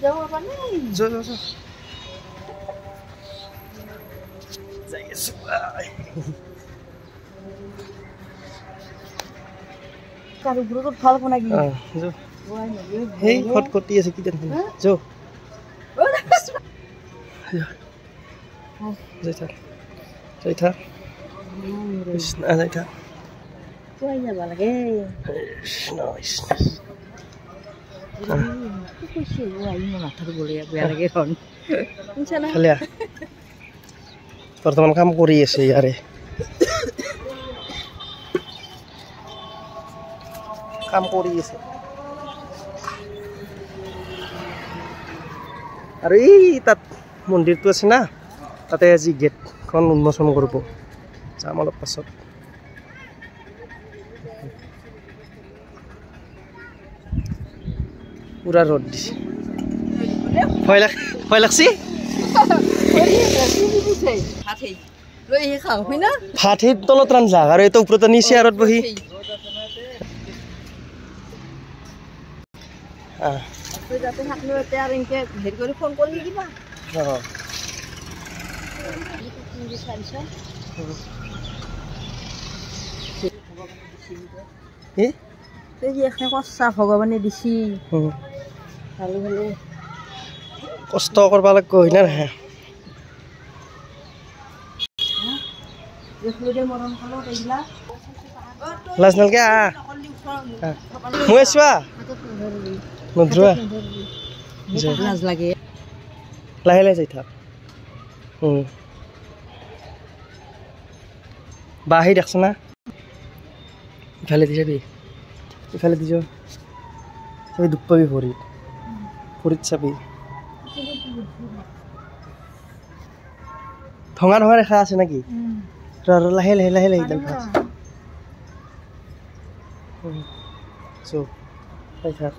যাও apa nih? Jo. Saya suka. Karu bro tuh hal apa lagi? Jo. Hei, hot koti আছে কি then? Jo. Ya. যাই থাক। যাই থাক। Kau ya lagi. Nice. Kau sih gua ini mah taruh boleh ya biar lagi ron. Insana. Khalia বর্তমান কাম কৰি আছে ইয়াৰে কাম কৰি আছে আৰু এই তাত মন্দিৰটো আছে না তাতে আজি গেটখন উন্মোচন কৰিব যাম অলপ পাছত পুৰা ৰ'দ দিছে ভয় লাগছি ভাত তলত ৰান্ধা আৰু এইটো ওপৰত আনি চেয়াৰত বহি ভগৱানে দিছি কষ্ট কৰিব লাগিব হয় না নহয় লাজ নালগে মই আছোৱা নধৰোৱা লাজ লাগে লাহে লাহে যাই থাক বাহি দেখছ না ইফালে দি যাবি ইফালে দি যাও চাবি দুখ পাবি ভৰিত চাবি ঠঙা ৰেখা আছে নেকি লাহে লাহে লাহে লাহে থাক চো চাই থাক